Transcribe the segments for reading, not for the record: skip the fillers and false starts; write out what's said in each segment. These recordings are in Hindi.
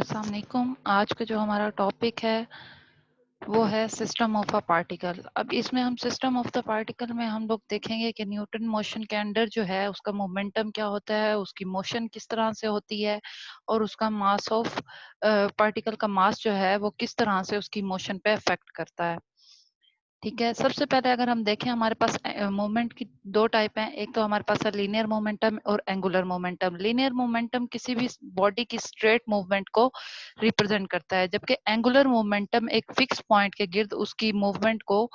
अस्सलाम वालेकुम। आज का जो हमारा टॉपिक है वो है सिस्टम ऑफ अ पार्टिकल। अब इसमें हम सिस्टम ऑफ द पार्टिकल में हम लोग देखेंगे कि न्यूटन मोशन के अंडर जो है उसका मोमेंटम क्या होता है, उसकी मोशन किस तरह से होती है और उसका मास ऑफ पार्टिकल का मास जो है वो किस तरह से उसकी मोशन पे अफेक्ट करता है। ठीक है, सबसे पहले अगर हम देखें हमारे पास मोमेंट की दो टाइप हैं। एक तो हमारे पास है लीनियर मोमेंटम और एंगुलर मोमेंटम। लीनियर मोमेंटम किसी भी बॉडी की स्ट्रेट मूवमेंट को रिप्रेजेंट करता है, जबकि एंगुलर मोमेंटम एक फिक्स पॉइंट के गिर्द उसकी मूवमेंट को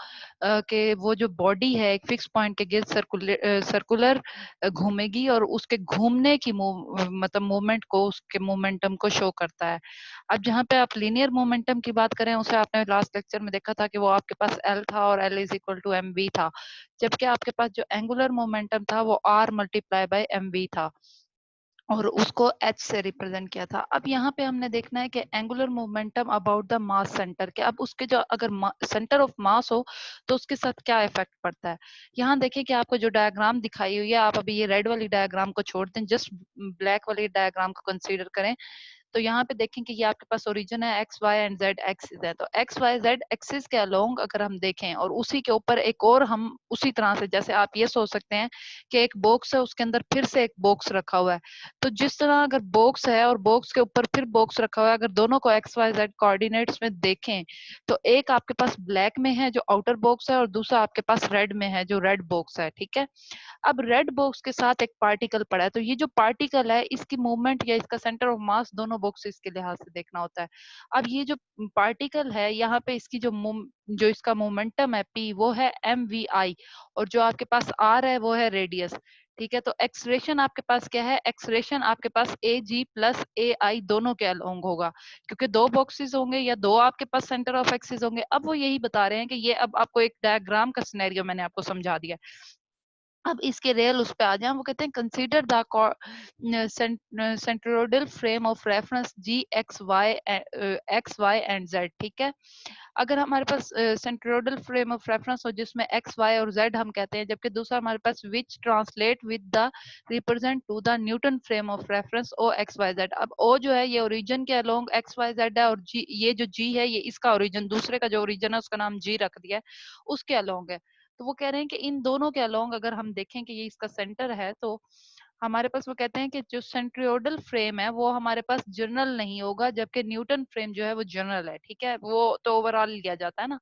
के वो जो बॉडी है एक फिक्स पॉइंट के गिर्द सर्कुलर घूमेगी और उसके घूमने की मतलब मूवमेंट को उसके मोमेंटम को शो करता है। अब जहाँ पे आप लीनियर मोमेंटम की बात करें उसे आपने लास्ट लेक्चर में देखा था कि वो आपके पास L था और L is equal to m v था, जबकि आपके पास जो एंगुलर मोमेंटम था वो R multiply by m v था और उसको H से रिप्रेजेंट किया था। अब यहाँ पे हमने देखना है कि angular momentum about the mass centre के, अब उसके जो अगर सेंटर ऑफ मास हो तो उसके साथ क्या इफेक्ट पड़ता है। यहाँ देखिए कि आपको जो डायग्राम दिखाई हुई है, आप अभी ये रेड वाली डायग्राम को छोड़ दें, जस्ट ब्लैक वाली डायग्राम को कंसीडर करें। तो यहाँ पे देखें कि ये आपके पास ओरिजिन है x y and z axis है। तो एक्स वाई जेड एक्सिस के अलोंग अगर हम देखें और उसी के ऊपर एक और हम उसी तरह से, जैसे आप ये सोच सकते हैं कि एक बॉक्स है उसके अंदर फिर से एक बॉक्स रखा हुआ है, तो जिस तरह अगर बॉक्स है और बॉक्स के ऊपर फिर बॉक्स रखा हुआ है, अगर दोनों को एक्स वाई जेड कोऑर्डिनेट्स में देखें तो एक आपके पास ब्लैक में है जो आउटर बॉक्स है और दूसरा आपके पास रेड में है जो रेड बॉक्स है। ठीक है, अब रेड बॉक्स के साथ एक पार्टिकल पड़ा है, तो ये जो पार्टिकल है इसकी मूवमेंट या इसका सेंटर ऑफ मास दोनों बॉक्सेस के लिहाज से देखना होता है। अब ये जो पार्टिकल है यहाँ पे इसकी जो इसका मोमेंटम है p वो है एम वी आई और जो आपके पास r है वो है रेडियस। ठीक है, तो एक्सरेशन आपके पास क्या है, एक्सरेशन आपके पास ए जी प्लस ए आई दोनों के अलोंग होगा, क्योंकि दो बॉक्सेस होंगे या दो आपके पास सेंटर ऑफ एक्सिस होंगे। अब वो यही बता रहे हैं कि ये, अब आपको एक डायग्राम का सिनेरियो मैंने आपको समझा दिया। अब इसके रियल उस पे आ जाए, वो कहते हैं consider the centroidal frame of reference g x y and z. ठीक है, अगर हमारे पास सेंट्रोइडल फ्रेम ऑफ रेफरेंस हो जिसमें एक्स वाई और जेड हम कहते हैं, जबकि दूसरा हमारे पास which translate with the represent to the Newton frame of reference O x Y Z. अब ओ जो है ये ओरिजिन के अलोंग एक्स वाई जेड है और जी, ये जो जी है ये इसका ओरिजिन, दूसरे का जो ओरिजिन है उसका नाम जी रख दिया है, उसके अलोंग है। तो वो कह रहे हैं कि इन दोनों के अलोंग अगर हम देखें कि ये इसका सेंटर है, तो हमारे पास वो कहते हैं कि जो सेंट्रियोडल फ्रेम है वो हमारे पास जनरल नहीं होगा, जबकि न्यूटन फ्रेम जो है वो जनरल है। ठीक है, वो तो ओवरऑल लिया जाता है ना,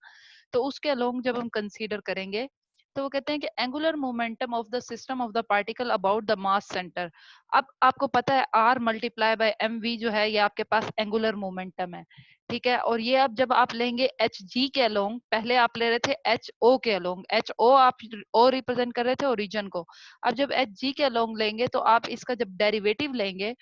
तो उसके अलोंग जब हम कंसीडर करेंगे तो वो कहते हैं कि angular momentum of the system of the particle about the mass center. अब आपको पता है r multiply by m v जो है ये आपके पास एंगुलर मोमेंटम है। ठीक है, और ये अब जब आप लेंगे एच जी के अलोंग, पहले आप ले रहे थे एच ओ के अलोंग, एच ओ आप ओ रिप्रेजेंट कर रहे थे ओरिजिन को, अब जब एच जी के अलोंग लेंगे तो आप इसका जब डेरिवेटिव लेंगे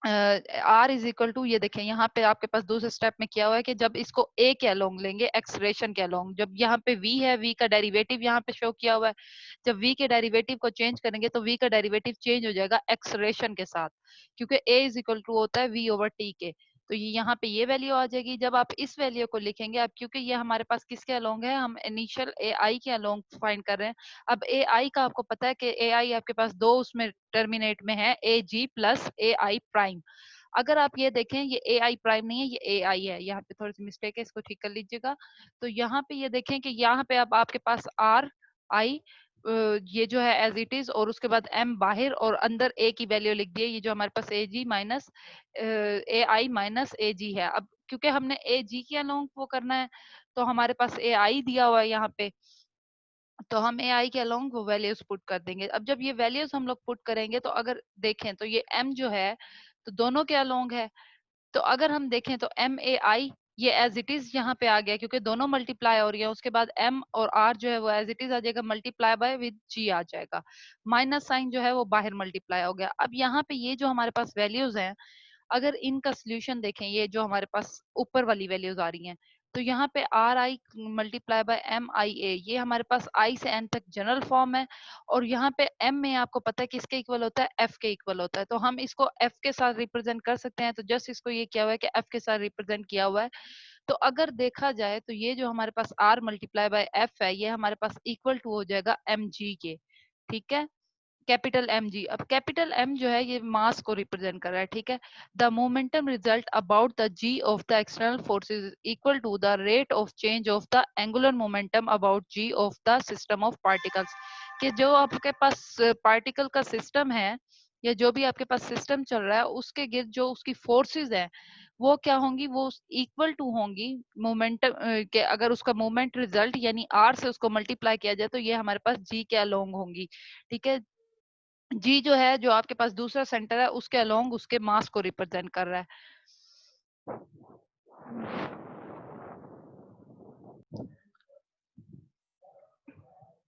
आर इज इक्वल टू, ये देखें यहाँ पे आपके पास दूसरे स्टेप में किया हुआ है कि जब इसको ए के अलोंग लेंगे एक्सलेरेशन के अलोंग, जब यहाँ पे वी है, वी का डेरिवेटिव यहाँ पे शो किया हुआ है, जब वी के डेरिवेटिव को चेंज करेंगे तो वी का डेरिवेटिव चेंज हो जाएगा एक्सलेरेशन के साथ, क्योंकि ए इज इक्वल टू होता है वी ओवर टी के। तो ये यहाँ पे ये वैल्यू आ जाएगी। जब आप इस वैल्यू को लिखेंगे, अब क्योंकि ये हमारे पास किसके अलोंग है, हम इनिशियल ए आई के अलोंग फाइंड कर रहे हैं। अब ए आई का आपको पता है कि ए आई आपके पास दो उसमें टर्मिनेट में है, ए जी प्लस ए आई प्राइम। अगर आप ये देखें ये ए आई प्राइम नहीं है, ये ए आई है, यहाँ पे थोड़ी सी मिस्टेक है, इसको ठीक कर लीजिएगा। तो यहाँ पे ये देखें कि यहाँ पे अब आपके पास आर आई ये जो है एज इट इज, और उसके बाद एम बाहर और अंदर ए की वैल्यू लिख दी है, ये जो हमारे पास ए जी माइनस ए आई माइनस ए जी है। अब क्योंकि हमने ए जी के अलोंग वो करना है तो हमारे पास ए आई दिया हुआ है यहाँ पे, तो हम ए आई के अलोंग वो वैल्यूज पुट कर देंगे। अब जब ये वैल्यूज हम लोग पुट करेंगे तो अगर देखें तो ये एम जो है तो दोनों के अलोंग है, तो अगर हम देखें तो एम ए आई ये एज इट इज यहाँ पे आ गया क्योंकि दोनों मल्टीप्लाई हो रही है, उसके बाद एम और आर जो है वो एज इट इज आ जाएगा, मल्टीप्लाई बाय विद जी आ जाएगा, माइनस साइन जो है वो बाहर मल्टीप्लाई हो गया। अब यहाँ पे ये जो हमारे पास वैल्यूज हैं, अगर इनका सोल्यूशन देखें, ये जो हमारे पास ऊपर वाली वैल्यूज आ रही हैं, तो यहाँ पे R I multiply by M I A, ये हमारे पास आई से एन तक जनरल फॉर्म है, और यहाँ पे एम में आपको पता है किसके इक्वल होता है, एफ के इक्वल होता है, तो हम इसको एफ के साथ रिप्रेजेंट कर सकते हैं। तो जस्ट इसको ये किया हुआ है कि एफ के साथ रिप्रेजेंट किया हुआ है। तो अगर देखा जाए तो ये जो हमारे पास आर मल्टीप्लाई बाय एफ है ये हमारे पास इक्वल टू हो जाएगा एम जी के। ठीक है, कैपिटल एम जी। अब कैपिटल एम जो है ये मास को रिप्रेजेंट कर रहा है, ठीक है। The momentum result about the g of the external forces equal to the rate of change of the angular momentum about g of the system of particles. कि जो आपके पास पार्टिकल का सिस्टम है या जो भी आपके पास सिस्टम चल रहा है उसके गिर्द जो उसकी फोर्सेस है वो क्या होंगी, वो इक्वल टू होंगी मोमेंटम के। अगर उसका मोमेंट रिजल्ट यानी आर से उसको मल्टीप्लाई किया जाए तो ये हमारे पास जी के अलोंग होंगी, ठीक है। जी जो है जो आपके पास दूसरा सेंटर है उसके अलोंग उसके मास को रिप्रेजेंट कर रहा है।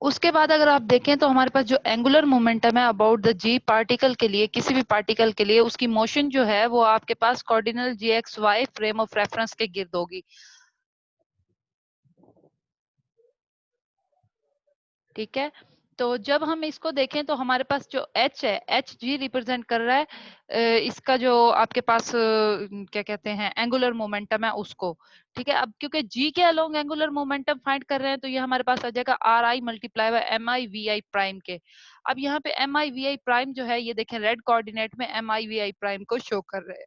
उसके बाद अगर आप देखें तो हमारे पास जो एंगुलर मोमेंटम है अबाउट द जी पार्टिकल के लिए, किसी भी पार्टिकल के लिए उसकी मोशन जो है वो आपके पास coordinate G x Y frame of reference के गिर्द होगी, ठीक है। तो जब हम इसको देखें तो हमारे पास जो एच है एच जी रिप्रेजेंट कर रहा है इसका जो आपके पास क्या कहते हैं एंगुलर मोमेंटम है उसको, ठीक है। अब क्योंकि जी के अलोंग एंगुलर मोमेंटम फाइंड कर रहे हैं तो ये हमारे पास आ जाएगा are I multiply by M I we i prime के। अब यहाँ पे m I we i prime जो है ये देखें रेड कोऑर्डिनेट में m I we i prime को शो कर रहे हैं।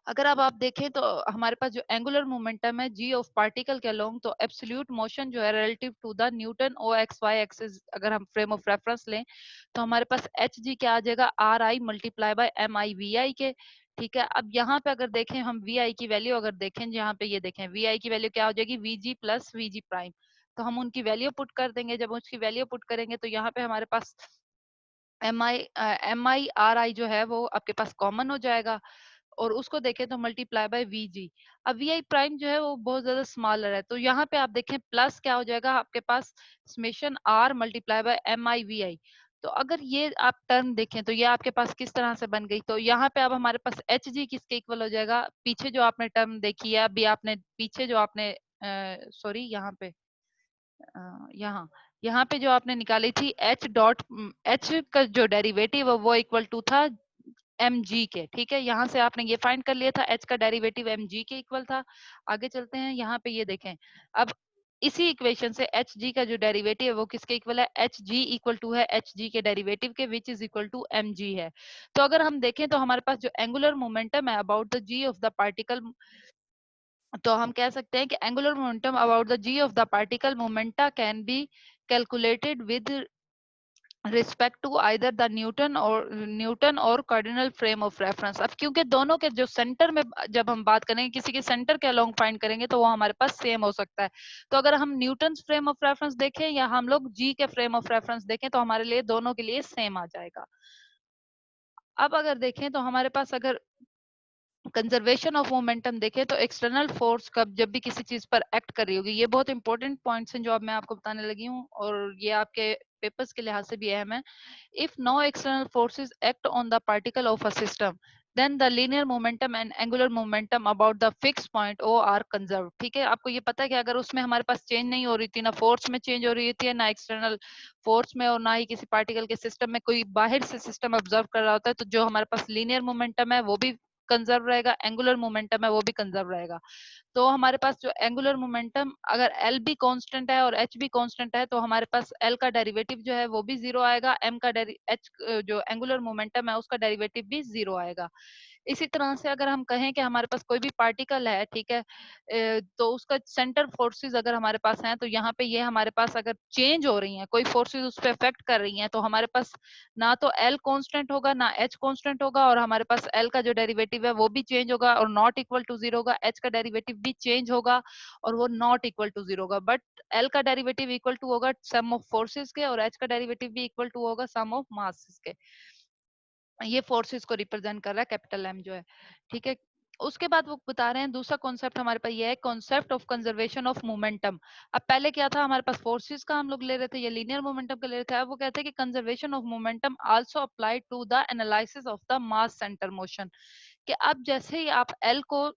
अगर अब आप देखें तो हमारे पास जो एंगुलर मोमेंटम है जी ऑफ पार्टिकल के अलोंग, तो एब्सोल्यूट मोशन जो है relative to the Newton o x y axis अगर हम फ्रेम ऑफ रेफरेंस लें तो हमारे पास एच जी क्या आ जाएगा are I multiply by M I we I के, ठीक है। अब यहाँ पे अगर देखें हम वी आई की वैल्यू अगर देखें यहाँ पे ये देखें वी आई की वैल्यू क्या हो जाएगी we ji plus we ji prime. तो हम उनकी वैल्यू पुट कर देंगे, जब उसकी वैल्यू पुट करेंगे तो यहाँ पे हमारे पास एम आई आर आई जो है वो आपके पास कॉमन हो जाएगा और उसको देखें तो मल्टीप्लाई बाय वी जी। अब वी आई प्राइम जो है वो बहुत ज्यादा स्मॉलर है तो यहाँ पे आप देखें प्लस क्या हो जाएगा आपके पास summation R multiply by M I we I. तो अगर ये आप टर्म देखें तो ये आपके पास किस तरह से बन गई, तो यहाँ पे अब हमारे पास एच जी किसके इक्वल हो जाएगा, पीछे जो आपने टर्म देखी है अभी आपने पीछे जो आपने सॉरी यहाँ पे यहाँ यहाँ पे जो आपने निकाली थी एच डॉट एच का जो डेरिवेटिव है वो इक्वल टू था एम जी के, ठीक है। यहाँ से आपने ये फाइंड कर लिया था एच का डेरिवेटिव एम जी के इक्वल था। आगे चलते हैं यहाँ पे ये देखें अब इसी इक्वेशन से एच जी का जो डेरिवेटिव है वो किसके इक्वल है, एच जी इक्वल टू है एच जी के डेरिवेटिव के which is equal to m g है। तो अगर हम देखें तो हमारे पास जो एंगुलर मोमेंटम है about the g of the particle, तो हम कह सकते हैं कि angular momentum about the g of the particle momenta can be calculated with respect to either the Newton और कार्डिनल फ्रेम ऑफ रेफरेंस। अब क्योंकि दोनों के जो सेंटर में जब हम बात करेंगे किसी के सेंटर के अलोंग फाइंड करेंगे तो वो हमारे पास सेम हो सकता है। तो अगर हम न्यूटन फ्रेम ऑफ रेफरेंस देखें या हम लोग जी के फ्रेम ऑफ रेफरेंस देखें तो हमारे लिए दोनों के लिए सेम आ जाएगा। अब अगर देखें तो हमारे पास अगर कंजर्वेशन ऑफ मोमेंटम देखें तो एक्सटर्नल फोर्स कब जब भी किसी चीज पर एक्ट कर रही होगी, ये बहुत इंपॉर्टेंट पॉइंट्स हैं जो अब मैं आपको बताने लगी हूँ और ये आपके पेपर्स के लिहाज से भी अहम है। If no external forces act on the particle of a system then the linear momentum and angular momentum about the fix point o are conserve, ठीक है। आपको ये पता है कि अगर उसमें हमारे पास चेंज नहीं हो रही थी, ना फोर्स में चेंज हो रही थी ना एक्सटर्नल फोर्स में और ना ही किसी पार्टिकल के सिस्टम में कोई बाहर से सिस्टम ऑब्जर्व कर रहा होता है, तो जो हमारे पास लीनियर मोमेंटम है वो भी कंजर्व रहेगा, एंगुलर मोमेंटम है वो भी कंजर्व रहेगा। तो हमारे पास जो एंगुलर मोमेंटम अगर एल भी कांस्टेंट है और एच भी कांस्टेंट है तो हमारे पास एल का डेरिवेटिव जो है वो भी जीरो आएगा, एम का एच जो एंगुलर मोमेंटम है उसका डेरिवेटिव भी जीरो आएगा। इसी तरह से अगर हम कहें कि हमारे पास कोई भी पार्टिकल है, ठीक है, तो उसका सेंटर फोर्सेस अगर हमारे पास हैं तो यहाँ पे ये हमारे पास अगर चेंज हो रही हैं कोई फोर्सेस उस पर इफेक्ट कर रही हैं तो हमारे पास ना तो एल कांस्टेंट होगा ना एच कांस्टेंट होगा और हमारे पास एल का जो डेरिवेटिव है वो भी चेंज होगा और नॉट इक्वल टू जीरो होगा, एच का डेरिवेटिव भी चेंज होगा और वो नॉट इक्वल टू जीरो होगा। बट एल का डेरिवेटिव इक्वल टू होगा सम ऑफ फोर्सेस के और एच का डेरिवेटिव भी इक्वल टू होगा सम ऑफ मासेस के। ये फोर्सेस को रिप्रेजेंट कर रहा है कैपिटल एम जो है, ठीक है। उसके बाद वो बता रहे हैं दूसरा कॉन्सेप्ट हमारे पास ये है concept of conservation of momentum. अब पहले क्या था हमारे पास फोर्सेस का हम लोग ले रहे थे, ये लीनियर मोमेंटम का ले रहे थे। अब वो कहते हैं कि conservation of momentum also apply to the analysis of the mass center motion. कि अब जैसे ही आप एल को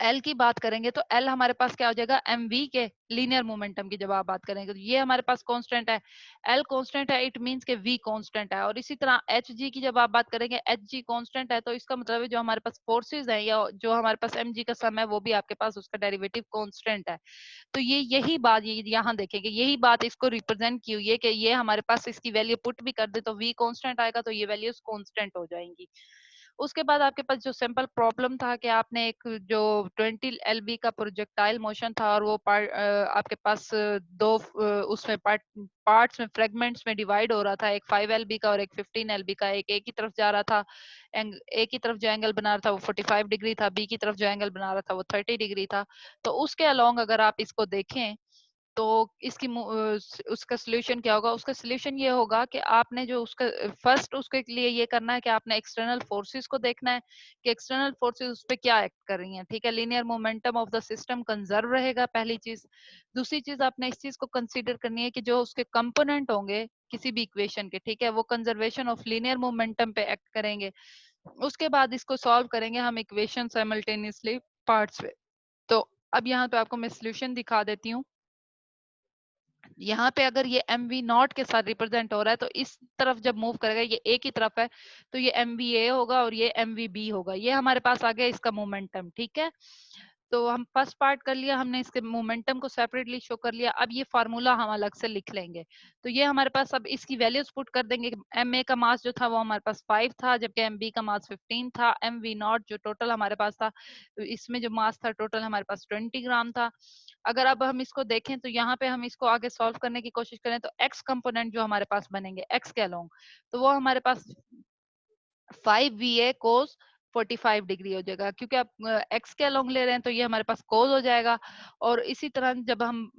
एल की बात करेंगे तो एल हमारे पास क्या हो जाएगा, एम वी के लीनियर मोमेंटम की जब आप बात करेंगे तो ये हमारे पास कांस्टेंट है, एल कांस्टेंट है, इट मींस के वी कांस्टेंट है। और इसी तरह एच जी की जब आप बात करेंगे, एच जी कांस्टेंट है, तो इसका मतलब है जो हमारे पास फोर्सेज है या जो हमारे पास एम जी का सम है वो भी आपके पास उसका डेरिवेटिव कांस्टेंट है। तो ये यही बात ये यहाँ देखेंगे, यही बात इसको रिप्रेजेंट की हुई है कि ये हमारे पास इसकी वैल्यू पुट भी कर दे तो वी कांस्टेंट आएगा, तो ये वैल्यूज कांस्टेंट हो जाएंगी। उसके बाद आपके पास जो सिंपल प्रॉब्लम था कि आपने एक जो 20 एलबी का प्रोजेक्टाइल मोशन था और वो आपके पास उसमें पार्ट्स में फ्रेगमेंट्स में डिवाइड हो रहा था, एक 5 एलबी का और एक 15 एलबी का, एक ही तरफ जा रहा था, ए की तरफ जो एंगल बना रहा था वो 45 डिग्री था, बी की तरफ जो एंगल बना रहा था वो 30 डिग्री था। तो उसके अलोंग अगर आप इसको देखें तो इसकी उसका सोल्यूशन क्या होगा, उसका सोल्यूशन ये होगा कि आपने जो उसका फर्स्ट उसके लिए ये करना है कि आपने एक्सटर्नल फोर्सेस को देखना है कि एक्सटर्नल फोर्सेस उस पर क्या एक्ट कर रही हैं, ठीक है। Linear momentum of the system conserve रहेगा, पहली चीज। दूसरी चीज आपने इस चीज को कंसीडर करनी है कि जो उसके कंपोनेंट होंगे किसी भी इक्वेशन के, ठीक है, वो कंजर्वेशन ऑफ लीनियर मोमेंटम पे एक्ट करेंगे। उसके बाद इसको सॉल्व करेंगे हम इक्वेशन साइमल्टेनियसली पार्ट्स पे। तो अब यहाँ पे आपको मैं सोल्यूशन दिखा देती हूँ। यहाँ पे अगर ये एम वी नॉट के साथ रिप्रेजेंट हो रहा है तो इस तरफ जब मूव करेगा, ये ए की तरफ है, तो ये एम वी ए होगा और ये एम वी बी होगा। ये हमारे पास आ गया इसका मोमेंटम, ठीक है। तो हम फर्स्ट पार्ट कर लिया हमने, इसके मोमेंटम को सेपरेटली शो कर लिया। अब ये फार्मूला हम अलग से लिख लेंगे। तो ये हमारे पास अब इसकी वैल्यूज पुट कर देंगे। एम ए का मास जो था वो हमारे पास 5 था, जबकि एम बी का मास 15 था। एम वी नॉट जो टोटल हमारे पास था, इसमें जो मास था टोटल हमारे पास 20 ग्राम था। अगर अब हम इसको देखें तो यहाँ पे हम इसको आगे सॉल्व करने की कोशिश करें तो एक्स कंपोनेंट जो हमारे पास बनेंगे एक्स के अलोंग, तो वो हमारे पास 5 VA cos 45 डिग्री हो जाएगा, क्योंकि आप एक्स के अलोंग ले रहे हैं तो ये हमारे पास कोस हो जाएगा। और इसी तरह जब हम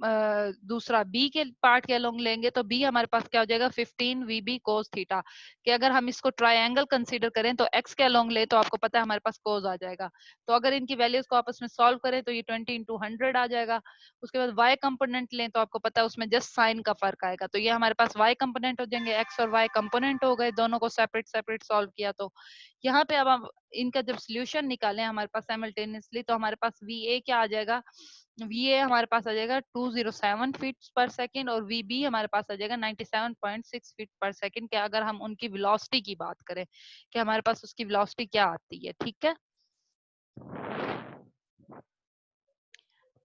दूसरा बी के पार्ट के अलोंग लेंगे तो बी हमारे पास क्या हो जाएगा 15 VB cos थीटा। कि अगर हम इसको ट्रायंगल कंसीडर करें तो एक्स के अलोंग ले तो आपको पता है हमारे पास कोस आ जाएगा। तो अगर इनकी वैल्यूज को आपस में सॉल्व करें तो ये 20 × 100 आ जाएगा। उसके बाद वाई कंपोनेंट लें तो आपको पता है उसमें जस्ट साइन का फर्क आएगा, तो ये हमारे पास वाई कंपोनेंट हो जाएंगे, एक्स और वाई कंपोनेंट हो गए, दोनों को सेपरेट सेपरेट सॉल्व किया। तो यहाँ पे अब हम इनका जब सोल्यूशन निकालें हमारे पास साइमल्टेनियसली, तो हमारे पास वी ए क्या आ जाएगा, वी ए हमारे पास आ जाएगा 207 फीट पर सेकेंड और वी बी हमारे पास आ जाएगा 97.6 फीट पर सेकेंड के अगर हम उनकी वेलोसिटी की बात करें कि हमारे पास उसकी वेलोसिटी क्या आती है, ठीक है।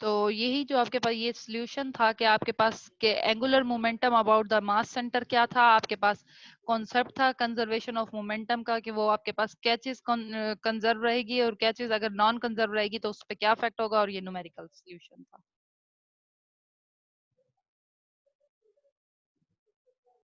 तो यही जो आपके पास ये सॉल्यूशन था कि आपके पास के angular momentum about the mass centre क्या था, आपके पास कॉन्सेप्ट था कंजर्वेशन ऑफ मोमेंटम का कि वो आपके पास क्या चीज कंजर्व रहेगी और क्या चीज अगर नॉन कंजर्व रहेगी तो उस पर क्या इफेक्ट होगा, और ये न्यूमेरिकल सॉल्यूशन था।